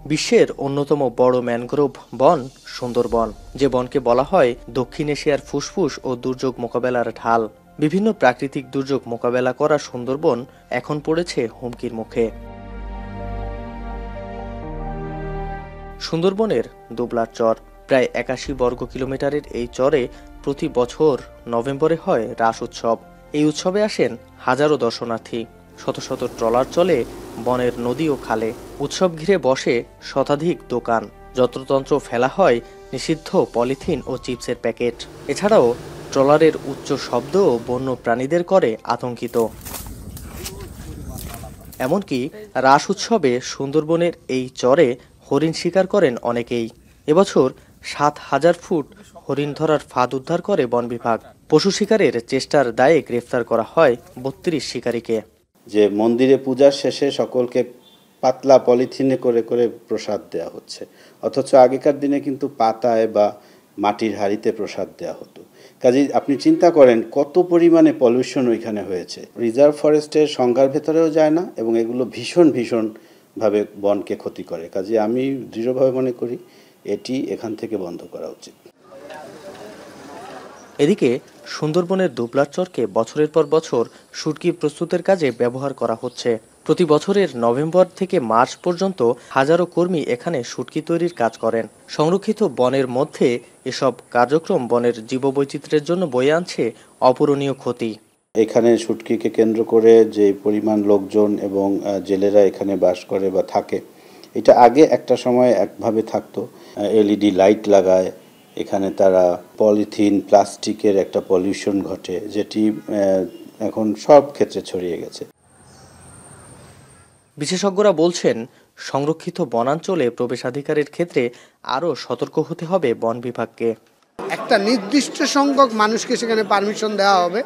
বিশ্বের অন্যতম বড় ম্যানগ্রোভ বন সুন্দরবন, যে বনকে বলা হয় দক্ষিণ এশিয়ার ফুসফুস ও দুর্যোগ মোকাবেলার ঢাল। বিভিন্ন প্রাকৃতিক দুর্যোগ মোকাবেলা করা সুন্দরবন এখন পড়েছে হুমকির মুখে। সুন্দরবনের দুবলার চর, প্রায় ৮১ বর্গ কিলোমিটারের এই চরে প্রতি বছর নভেম্বরে হয় রাস উৎসব। এই উৎসবে আসেন হাজারো দর্শনার্থী। শত শত ট্রলার চলে বনের নদী ও খালে। উৎসব ঘিরে বসে শতাধিক দোকান। যত্রতন্ত্র ফেলা হয় নিষিদ্ধ পলিথিন ও চিপসের প্যাকেট। এছাড়াও ট্রলারের উচ্চ শব্দ বন্য প্রাণীদের করে আতঙ্কিত। এমনকি রাস উৎসবে সুন্দরবনের এই চরে হরিণ শিকার করেন অনেকেই। এবছর ৭,০০০ ফুট হরিণ ধরার ফাঁদ উদ্ধার করে বন বিভাগ। পশু শিকারের চেষ্টার দায়ে গ্রেফতার করা হয় ৩২ শিকারীকে। যে মন্দিরে পূজার শেষে সকলকে পাতলা পলিথিনে করে করে প্রসাদ দেওয়া হচ্ছে, অথচ আগেকার দিনে কিন্তু পাতায় বা মাটির হাঁড়িতে প্রসাদ দেওয়া হতো। কাজেই আপনি চিন্তা করেন কত পরিমাণে পলিউশন ওইখানে হয়েছে। রিজার্ভ ফরেস্টের সংজ্ঞার ভেতরেও যায় না এবং এগুলো ভীষণভাবে বনকে ক্ষতি করে। কাজেই আমি দৃঢ়ভাবে মনে করি এটি এখান থেকে বন্ধ করা উচিত। এদিকে সুন্দরবনের দুবলার চরকে বছরের পর বছর শুটকি প্রস্তুতের কাজে ব্যবহার করা হচ্ছে। প্রতি বছরের নভেম্বর থেকে মার্চ পর্যন্ত হাজারো কর্মী এখানে শুটকি তৈরির কাজ করেন। সংরক্ষিত বনের মধ্যে এসব কার্যক্রম বনের জীববৈচিত্র্যের জন্য বয়ে আনছে অপূরণীয় ক্ষতি। এখানে শুটকিকে কেন্দ্র করে যে পরিমাণ লোকজন এবং জেলেরা এখানে বাস করে বা থাকে, এটা আগে একটা সময় একভাবে থাকতো। এলইডি লাইট লাগায়, এখানে তারা পলিথিন প্লাস্টিকের একটা পলিউশন ঘটে, যেটি এখন সব ক্ষেত্রে ছড়িয়ে গেছে। বিশেষজ্ঞরা বলছেন, সংরক্ষিত বনাঞ্চলে প্রবেশাধিকারের ক্ষেত্রে আরও সতর্ক হতে হবে বন বিভাগকে। একটা নির্দিষ্ট সংখ্যক মানুষকে সেখানে পারমিশন দেওয়া হবে,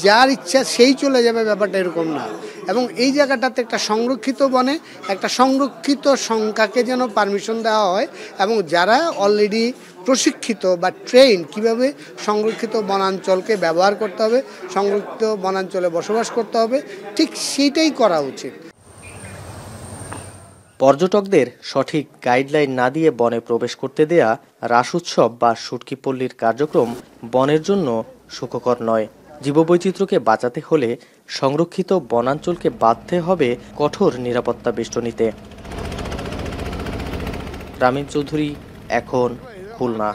যার ইচ্ছা সেই চলে যাবে, ব্যাপারটা এরকম না। এবং এই জায়গাটাতে একটা সংরক্ষিত বনে একটা সংরক্ষিত সংখ্যাকে যেন পারমিশন দেওয়া হয় এবং যারা অলরেডি প্রশিক্ষিত বা ট্রেন কিভাবে সংরক্ষিত বনাঞ্চলকে ব্যবহার করতে হবে, সংরক্ষিত বনাঞ্চলে বসবাস করতে হবে, ঠিক সেইটাই করা উচিত। পর্যটকদের সঠিক গাইডলাইন না দিয়ে বনে প্রবেশ করতে দেয়া রাস উৎসব বা শুটকিপল্লীর কার্যক্রম বনের জন্য সুখকর নয়। জীববৈচিত্র্যকে বাঁচাতে হলে সংরক্ষিত বনাঞ্চলকে বাঁধতে হবে কঠোর নিরাপত্তা বেষ্টনীতে। রামিন চৌধুরী, এখন, খুলনা।